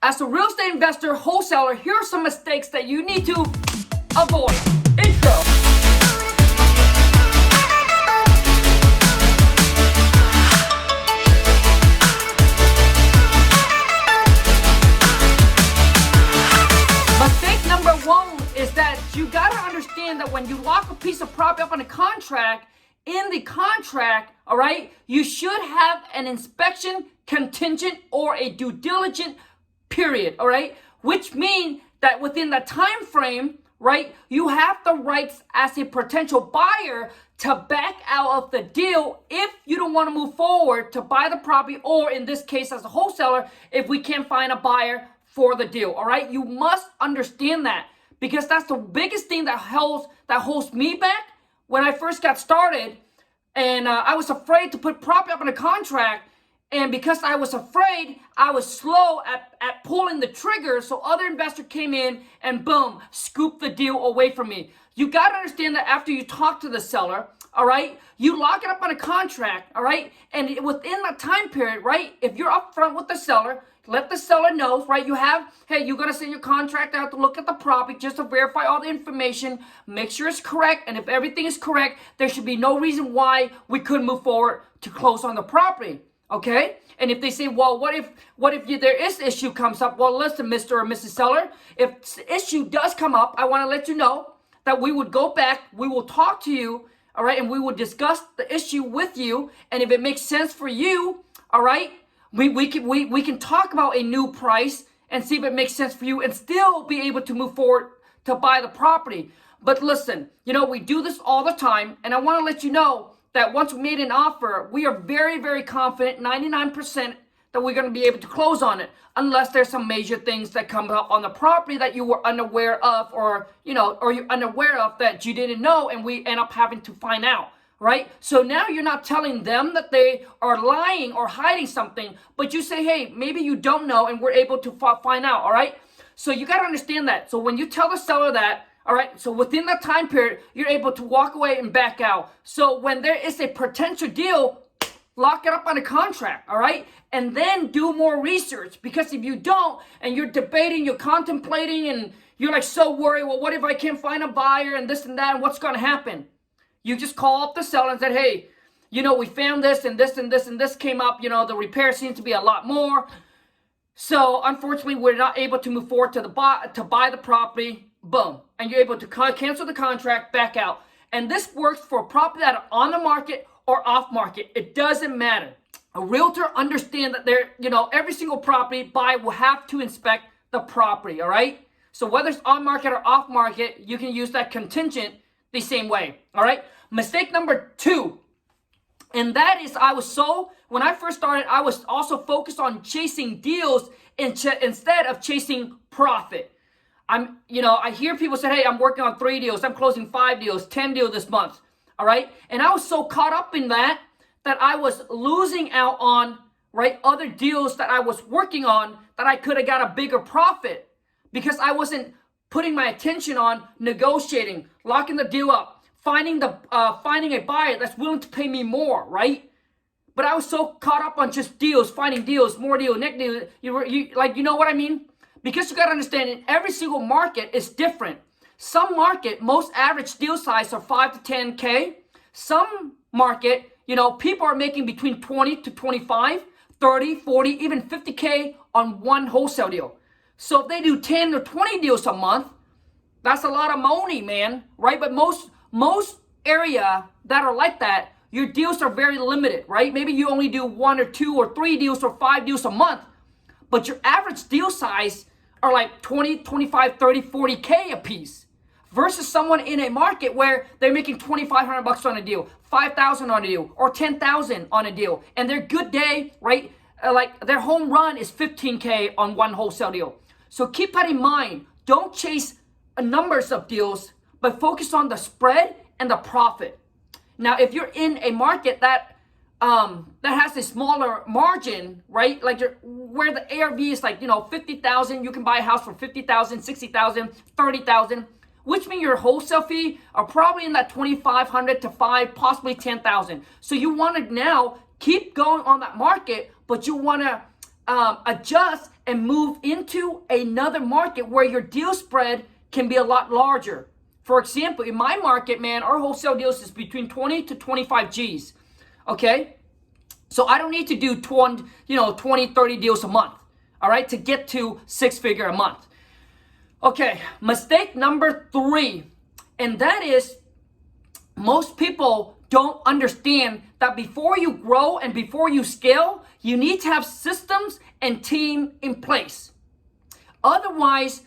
As a real estate investor, wholesaler, here are some mistakes that you need to avoid. Intro. Mistake number one is that you gotta understand that when you lock a piece of property up on a contract, in the contract, all right, you should have an inspection contingent or a due diligence period, all right, which means that within the time frame, right, you have the rights as a potential buyer to back out of the deal if you don't want to move forward to buy the property, or in this case as a wholesaler, if we can't find a buyer for the deal. All right, you must understand that, because that's the biggest thing that holds me back when I first got started. And I was afraid to put property up in a contract. And because I was afraid, I was slow at pulling the trigger. So other investor came in and boom, scooped the deal away from me. You got to understand that after you talk to the seller, all right, you lock it up on a contract, all right? And within that time period, right, if you're upfront with the seller, let the seller know, right, hey, you're going to send your contract out to look at the property just to verify all the information, make sure it's correct. And if everything is correct, there should be no reason why we couldn't move forward to close on the property. Okay, and if they say, well, what if there is issue comes up? Well, listen, Mr. or Mrs. Seller, if the issue does come up, I want to let you know that we would go back, we will talk to you, all right, and we will discuss the issue with you. And if it makes sense for you, all right, we can talk about a new price and see if it makes sense for you and still be able to move forward to buy the property. But listen, you know, we do this all the time, and I want to let you know that once we made an offer, we are very, very confident, 99%, that we're going to be able to close on it, unless there's some major things that come up on the property that you were unaware of, or you're unaware of that you didn't know, and we end up having to find out, right? So now you're not telling them that they are lying or hiding something, but you say, hey, maybe you don't know, and we're able to find out, all right? So you got to understand that. So when you tell the seller that, all right, so within that time period, you're able to walk away and back out. So when there is a potential deal, lock it up on a contract, all right? And then do more research, because if you don't, and you're debating, you're contemplating, and you're like so worried, well, what if I can't find a buyer and this and that, and what's going to happen? You just call up the seller and said, hey, you know, we found this and this and this and this came up, you know, the repair seems to be a lot more. So unfortunately, we're not able to move forward to buy the property. Boom. And you're able to cancel the contract, back out. And this works for property that are on the market or off market. It doesn't matter. A realtor understands that every single property buyer will have to inspect the property, all right? So whether it's on market or off market, you can use that contingent the same way, all right? Mistake number two, and that is when I first started, I was also focused on chasing deals instead of chasing profit. I hear people say, hey, I'm working on 3 deals. I'm closing 5 deals, 10 deals this month. All right. And I was so caught up in that I was losing out on, right, other deals that I was working on that I could have got a bigger profit, because I wasn't putting my attention on negotiating, locking the deal up, finding a buyer that's willing to pay me more. Right. But I was so caught up on just deals, finding deals, more deal, next deal. You know what I mean? Because you got to understand, in every single market is different. Some market, most average deal size are 5 to 10K. Some market, people are making between 20 to 25, 30, 40, even 50K on one wholesale deal. So if they do 10 or 20 deals a month, that's a lot of money, man, right? But most area that are like that, your deals are very limited, right? Maybe you only do 1 or 2 or 3 deals or 5 deals a month, but your average deal size are like 20, 25, 30, 40K a piece, versus someone in a market where they're making $2,500 on a deal, $5,000 on a deal, or $10,000 on a deal. And their good day, right, like their home run is 15K on one wholesale deal. So keep that in mind. Don't chase numbers of deals, but focus on the spread and the profit. Now, if you're in a market that has a smaller margin, right? Like where the ARV is like, 50,000, you can buy a house for 50,000, 60,000, 30,000, which means your wholesale fee are probably in that 2,500 to 5, possibly 10,000. So you want to now keep going on that market, but you want to adjust and move into another market where your deal spread can be a lot larger. For example, in my market, man, our wholesale deals is between 20 to 25 G's. Okay? So I don't need to do 20, 30 deals a month, all right, to get to 6-figure a month. Okay, mistake number 3, and that is most people don't understand that before you grow and before you scale, you need to have systems and team in place. Otherwise,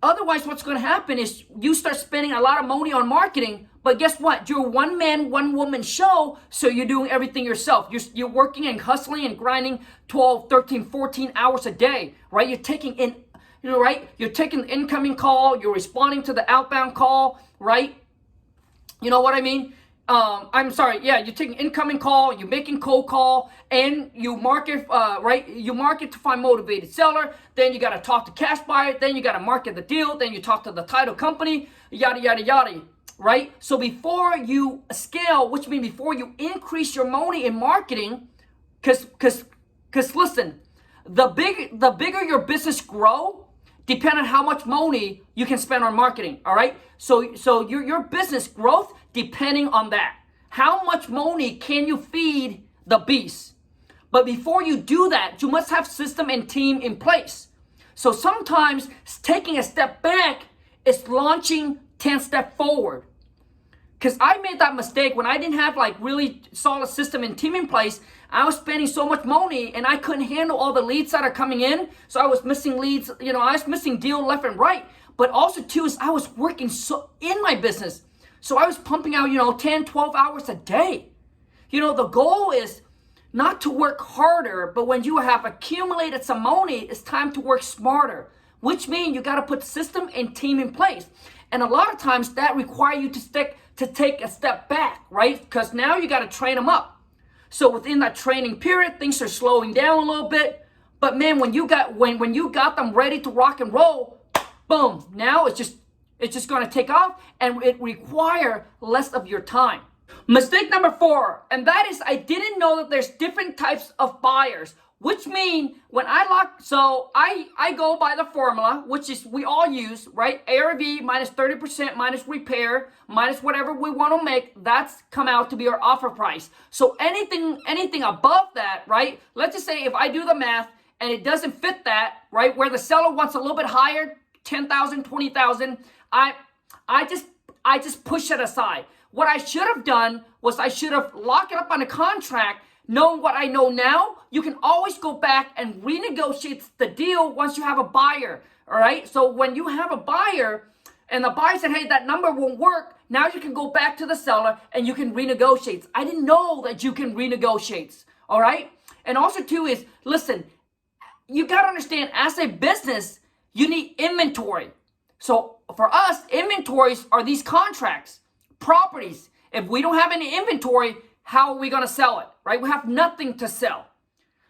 what's going to happen is you start spending a lot of money on marketing, but guess what? You're a one-man, one-woman show, so you're doing everything yourself. You're working and hustling and grinding 12, 13, 14 hours a day, right? You're taking in, right? You're taking the incoming call, you're responding to the outbound call, right? You know what I mean? You're taking incoming call, you're making cold call, and you market, right? You market to find motivated seller, then you got to talk to cash buyer, then you got to market the deal, then you talk to the title company, yada, yada, yada, right? So before you scale, which means before you increase your money in marketing, cause listen, the bigger your business grow, depend on how much money you can spend on marketing, all right? So your business growth depending on that. How much money can you feed the beast? But before you do that, you must have system and team in place. So sometimes taking a step back is launching 10 steps forward. Because I made that mistake when I didn't have like really solid system and team in place. I was spending so much money and I couldn't handle all the leads that are coming in. So I was missing leads, I was missing deal left and right. But also too is I was working so in my business. So I was pumping out, 10, 12 hours a day. The goal is not to work harder, but when you have accumulated some money, it's time to work smarter, which means you got to put system and team in place. And a lot of times that require you to take a step back, right? Because now you got to train them up. So within that training period, things are slowing down a little bit. But man, when you got them ready to rock and roll, boom, now it's just going to take off, and it require less of your time. Mistake number 4, and that is I didn't know that there's different types of buyers, which mean when I go by the formula, which is we all use, right? ARV minus 30% minus repair minus whatever we want to make, that's come out to be our offer price. So anything above that, right? Let's just say if I do the math and it doesn't fit that, right? Where the seller wants a little bit higher, 10,000, 20,000, I just push it aside. What I should have done was I should have locked it up on a contract. Knowing what I know now, you can always go back and renegotiate the deal once you have a buyer, all right? So when you have a buyer and the buyer said, hey, that number won't work, now you can go back to the seller and you can renegotiate. I didn't know that you can renegotiate, all right? And also too is, listen, you got to understand as a business, you need inventory. So for us, inventories are these contracts, properties. If we don't have any inventory, how are we going to sell it, right? We have nothing to sell.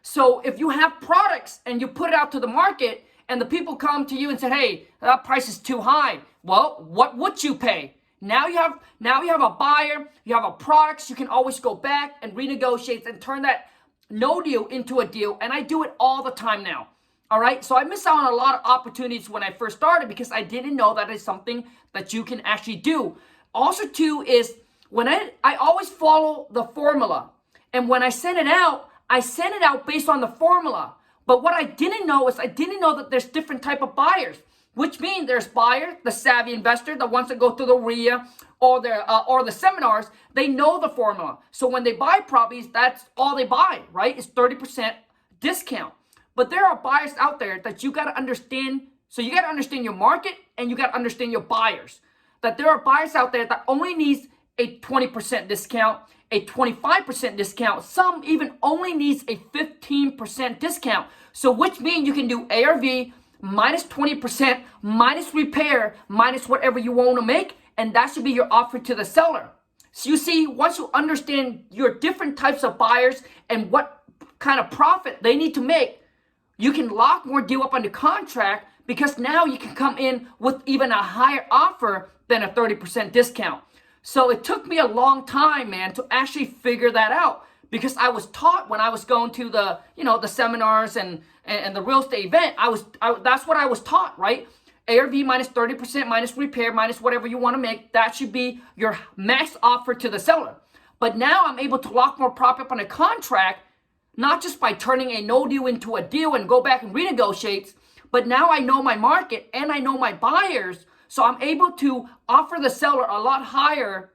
So if you have products and you put it out to the market and the people come to you and say, hey, that price is too high. Well, what would you pay? Now you have a buyer, you have a product, you can always go back and renegotiate and turn that no deal into a deal. And I do it all the time now. All right, so I missed out on a lot of opportunities when I first started because I didn't know that is something that you can actually do. Also, too, is when I always follow the formula. And when I send it out based on the formula. But what I didn't know is I didn't know that there's different type of buyers, which means there's buyer, the savvy investor, the ones that go to the RIA or the seminars, they know the formula. So when they buy properties, that's all they buy, right? It's 30% discount. But there are buyers out there that you got to understand. So you got to understand your market and you got to understand your buyers. That there are buyers out there that only needs a 20% discount, a 25% discount. Some even only needs a 15% discount. So which means you can do ARV minus 20%, minus repair, minus whatever you want to make. And that should be your offer to the seller. So you see, once you understand your different types of buyers and what kind of profit they need to make, you can lock more deal up on the contract because now you can come in with even a higher offer than a 30% discount. So it took me a long time, man, to actually figure that out because I was taught when I was going to the, the seminars and the real estate event, that's what I was taught, right? ARV minus 30% minus repair minus whatever you want to make. That should be your max offer to the seller. But now I'm able to lock more profit up on a contract, not just by turning a no deal into a deal and go back and renegotiate, but now I know my market and I know my buyers. So I'm able to offer the seller a lot higher,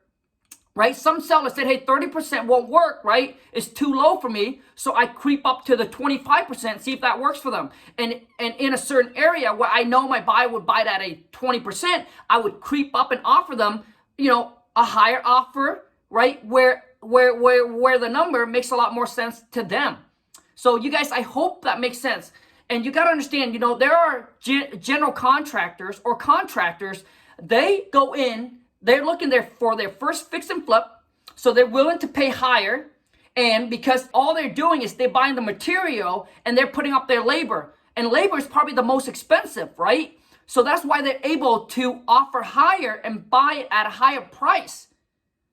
right? Some sellers said, hey, 30% won't work, right? It's too low for me. So I creep up to the 25%, see if that works for them. And in a certain area where I know my buyer would buy that at 20%, I would creep up and offer them, a higher offer, right? Where the number makes a lot more sense to them. So you guys, I hope that makes sense. And you got to understand, there are general contractors or contractors, they go in, they're looking there for their first fix and flip. So they're willing to pay higher. And because all they're doing is they're buying the material and they're putting up their labor. And labor is probably the most expensive, right? So that's why they're able to offer higher and buy it at a higher price.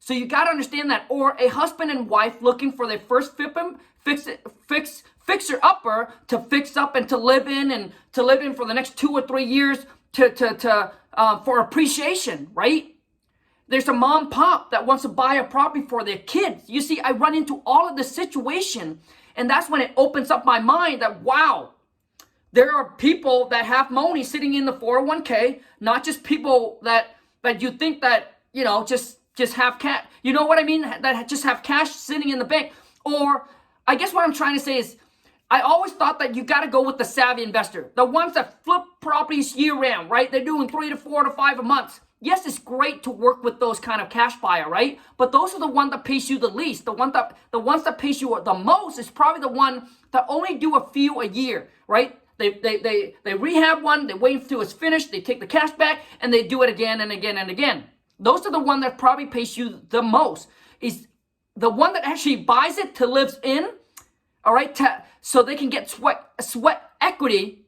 So you got to understand that. Or a husband and wife looking for their first fixer upper to fix up and to live in for the next 2 or 3 years for appreciation, right? There's a mom pop that wants to buy a property for their kids. You see, I run into all of this situation, and that's when it opens up my mind that, wow, there are people that have money sitting in the 401k, not just people that you think that, just have cash. You know what I mean? That just have cash sitting in the bank. Or I guess what I'm trying to say is, I always thought that you got to go with the savvy investor, the ones that flip properties year round, right? They're doing 3 to 4 to 5 a month. Yes, it's great to work with those kind of cash buyer, right? But those are the ones that pays you the least. The ones that pays you the most is probably the one that only do a few a year, right? They rehab one, they wait until it's finished, they take the cash back, and they do it again and again and again. Those are the one that probably pays you the most. Is the one that actually buys it to live in, all right, so they can get sweat equity,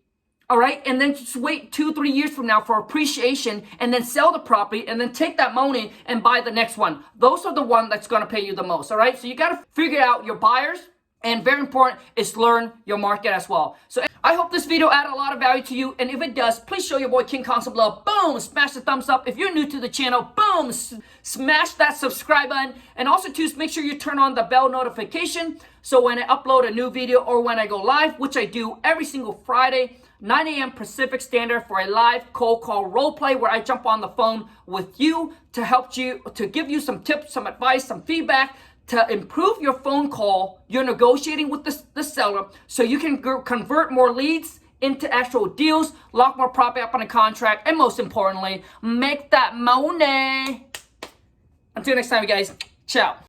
all right, and then just wait 2-3 years from now for appreciation and then sell the property and then take that money and buy the next one. Those are the one that's going to pay you the most, all right? So you got to figure out your buyers, and very important is learn your market as well. So I hope this video added a lot of value to you, and if it does, please show your boy King Khang some love. Boom, smash the thumbs up. If you're new to the channel, boom, smash that subscribe button, and also too, make sure you turn on the bell notification so when I upload a new video or when I go live, which I do every single Friday, 9 a.m. Pacific Standard, for a live cold call role play where I jump on the phone with you to help you, to give you some tips, some advice, some feedback to improve your phone call. You're negotiating with the seller so you can convert more leads into actual deals, lock more profit up on a contract, and most importantly, make that money. Until next time, guys. Ciao.